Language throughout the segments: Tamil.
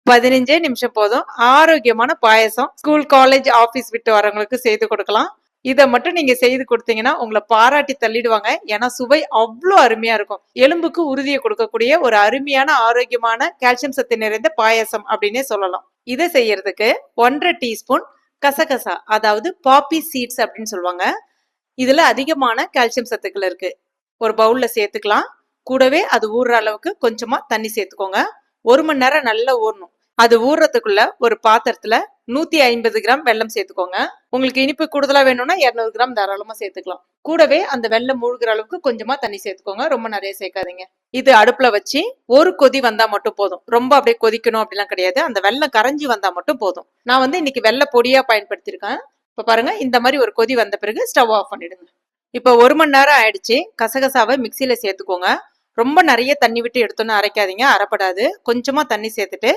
15 நிமிஷம் போதும். ஆரோக்கியமான பாயசம் ஸ்கூல், காலேஜ், ஆபீஸ் விட்டு வரவங்களுக்கு செய்து கொடுக்கலாம். இத மட்டும் நீங்க செய்து கொடுத்தீங்கன்னா உங்களை பாராட்டி தள்ளிடுவாங்க. ஏன்னா சுவை அவ்வளோ அருமையா இருக்கும். எலும்புக்கு உறுதியை கொடுக்கக்கூடிய ஒரு அருமையான ஆரோக்கியமான கால்சியம் சத்து நிறைந்த பாயசம் அப்படின்னே சொல்லலாம். இதை செய்யறதுக்கு 1.5 டீஸ்பூன் கசகசா, அதாவது பாப்பி சீட்ஸ் அப்படின்னு சொல்லுவாங்க. இதுல அதிகமான கால்சியம் சத்துக்கள் இருக்கு. ஒரு பவுல்ல சேர்த்துக்கலாம். கூடவே அது ஊறுற அளவுக்கு கொஞ்சமா தண்ணி சேர்த்துக்கோங்க. 1 மணி நேரம் நல்லா ஊறணும். அது ஊறுறதுக்குள்ள ஒரு பாத்திரத்துல 150 கிராம் வெல்லம் சேர்த்துக்கோங்க. உங்களுக்கு இனிப்பு கூடுதலா வேணும்னா 200 கிராம் தாராளமா சேர்த்துக்கலாம். கூடவே அந்த வெல்லம் மூழ்கிற அளவுக்கு கொஞ்சமா தண்ணி சேர்த்துக்கோங்க. ரொம்ப நிறைய சேர்க்காதீங்க. இது அடுப்புல வச்சு ஒரு கொதி வந்தா மட்டும் போதும். ரொம்ப அப்படியே கொதிக்கணும் அப்படிலாம் கிடையாது. அந்த வெல்லம் கரைஞ்சி வந்தா மட்டும் போதும். நான் இன்னைக்கு வெள்ளை பொடியா பயன்படுத்திருக்கேன். இப்ப பாருங்க, இந்த மாதிரி ஒரு கொதி வந்த பிறகு ஸ்டவ் ஆஃப் பண்ணிடுங்க. இப்ப 1 மணி நேரம் ஆயிடுச்சு. கசகசாவை மிக்சியில சேர்த்துக்கோங்க. ரொம்ப நிறைய தண்ணி விட்டு எடுத்தோன்னு அரைக்காதீங்க, அரைப்படாது. கொஞ்சமா தண்ணி சேர்த்துட்டு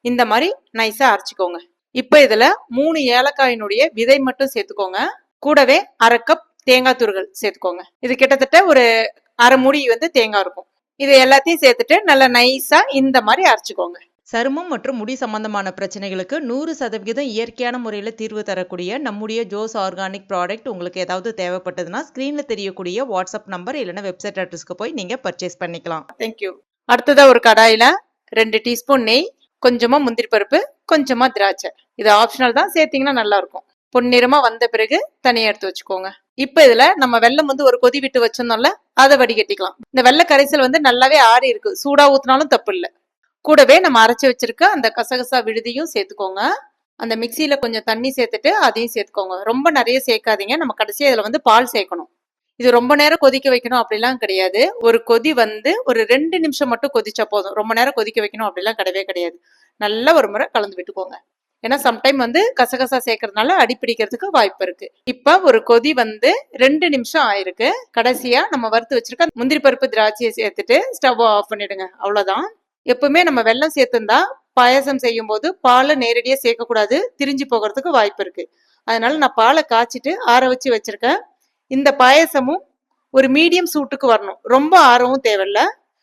இந்த மாதிரி நைஸா அரைச்சிக்கோங்க. இப்ப இதுல 3 ஏலக்காயினுடைய விதை மட்டும் சேர்த்துக்கோங்க. கூடவே 1/2 கப் தேங்காய் துருகள் சேர்த்துக்கோங்க. இது கிட்டத்தட்ட ஒரு அரை மூடி தேங்காய் இருக்கும். இது எல்லாத்தையும் சேர்த்துட்டு நல்லா நைஸா இந்த மாதிரி அரைச்சிக்கோங்க. சருமம் மற்றும் முடி சம்பந்தமான பிரச்சனைகளுக்கு 100% இயற்கையான முறையில் தீர்வு தரக்கூடிய நம்முடைய ஜோஸ் ஆர்கானிக் ப்ராடக்ட் உங்களுக்கு ஏதாவது தேவைப்பட்டதுன்னா ஸ்க்ரீனில் தெரியக்கூடிய வாட்ஸ்அப் நம்பர் இல்லைன்னா வெப்சைட் அட்ரஸ்க்கு போய் நீங்கள் பர்ச்சேஸ் பண்ணிக்கலாம். தேங்க்யூ. அடுத்ததா ஒரு கடாயில 2 டீஸ்பூன் நெய், கொஞ்சமா முந்திரி பருப்பு, கொஞ்சமா திராட்சை. இது ஆப்ஷனல் தான், சேர்த்தீங்கன்னா நல்லா இருக்கும். பொன்னிறமா வந்த பிறகு தனியா எடுத்து வச்சுக்கோங்க. இப்ப இதுல நம்ம வெல்லம் ஒரு கொதி விட்டு வச்சிருந்தோம்ல, அதை வடிகட்டிக்கலாம். இந்த வெள்ளை கரைசல் நல்லாவே ஆறி இருக்கு. சூடா ஊத்தினாலும் தப்பு இல்லை. கூடவே நம்ம அரைச்சி வச்சிருக்க அந்த கசகசா விழுதியும் சேர்த்துக்கோங்க. அந்த மிக்சியில கொஞ்சம் தண்ணி சேர்த்துட்டு அதையும் சேர்த்துக்கோங்க. ரொம்ப நிறைய சேர்க்காதீங்க. நம்ம கடைசியா இதுல பால் சேர்க்கணும். இது ரொம்ப நேரம் கொதிக்க வைக்கணும் அப்படிலாம் கிடையாது. ஒரு கொதி ஒரு 2 நிமிஷம் மட்டும் கொதிச்சா போதும். ரொம்ப நேரம் கொதிக்க வைக்கணும் அப்படிலாம் கிடையவே கிடையாது. நல்லா ஒரு முறை கலந்து விட்டுக்கோங்க. ஏன்னா சம்டைம் கசகசா சேர்க்கறதுனால அடிப்பிடிக்கிறதுக்கு வாய்ப்பு இருக்கு. இப்ப ஒரு கொதி 2 நிமிஷம் ஆயிருக்கு. கடைசியா நம்ம வறுத்து வச்சிருக்க முந்திரி பருப்பு, திராட்சையை சேர்த்துட்டு ஸ்டவ் ஆஃப் பண்ணிடுங்க. அவ்வளவுதான். எப்பவுமே நம்ம வெல்லம் சேர்த்துந்தா பாயசம் செய்யும் போது பாலை நேரடியா சேர்க்கக்கூடாது, திரிஞ்சு போகிறதுக்கு வாய்ப்பு இருக்கு. அதனால நான் பாலை காய்ச்சிட்டு ஆற வச்சு வச்சிருக்கேன். இந்த பாயசமும் ஒரு மீடியம் சூட்டுக்கு வரணும். ரொம்ப ஆறவும் தேவையில்ல.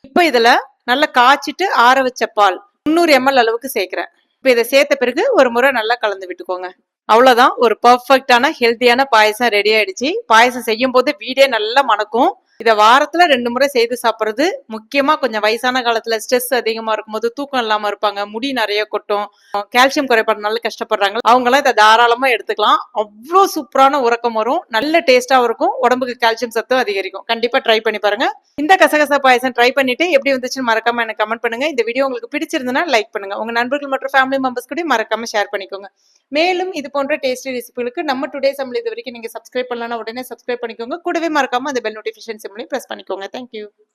இப்ப இதுல நல்லா காய்ச்சிட்டு ஆற வச்ச பால் 300 ml அளவுக்கு சேர்க்கிறேன். இப்ப இதை சேர்த்த பிறகு ஒரு முறை நல்லா கலந்து விட்டுக்கோங்க. அவ்வளவுதான், ஒரு பர்ஃபெக்டான ஹெல்த்தியான பாயசம் ரெடி ஆயிடுச்சு. பாயசம் செய்யும் போது வீடே நல்லா மணக்கும். இதை வாரத்துல 2 முறை செய்து சாப்பிடுறது. முக்கியமா கொஞ்சம் வயசான காலத்துல ஸ்ட்ரெஸ் அதிகமா இருக்கும்போது, தூக்கம் இல்லாம இருப்பாங்க, முடி நிறைய கொட்டும், கால்சியம் குறைபாடுனால கஷ்டப்படுறாங்க, அவங்க எல்லாம் இதை தாராளமா எடுத்துக்கலாம். அவ்வளோ சூப்பரான உறக்கம் வரும், நல்ல டேஸ்டாவும் இருக்கும், உடம்புக்கு கால்சியம் சத்தும் அதிகரிக்கும். கண்டிப்பா ட்ரை பண்ணி பாருங்க. இந்த கசகசா பாயசம் ட்ரை பண்ணிட்டு எப்படி வந்துச்சுன்னு மறக்காம எனக்கு கமெண்ட் பண்ணுங்க. இந்த வீடியோ உங்களுக்கு பிடிச்சிருந்ததுன்னா லைக் பண்ணுங்க. உங்க நண்பர்கள் மற்றும் ஃபேமிலி மெம்பர்ஸ் கூட மறக்காம ஷேர் பண்ணிக்கோங்க. மேலும் இது போன்ற டேஸ்டி ரெசிபிகளுக்கு நம்ம டுடே சமையல் இது வரைக்கும் நீங்க சப்ஸ்கிரைப் பண்ணலன்னா உடனே சப்ஸ்கிரைப் பண்ணிக்கோங்க. கூடவே மறக்காம அந்த பெல் நோட்டிஃபிகேஷன் சிம்லையும் பிரஸ் பண்ணிக்கோங்க. தேங்க்யூ.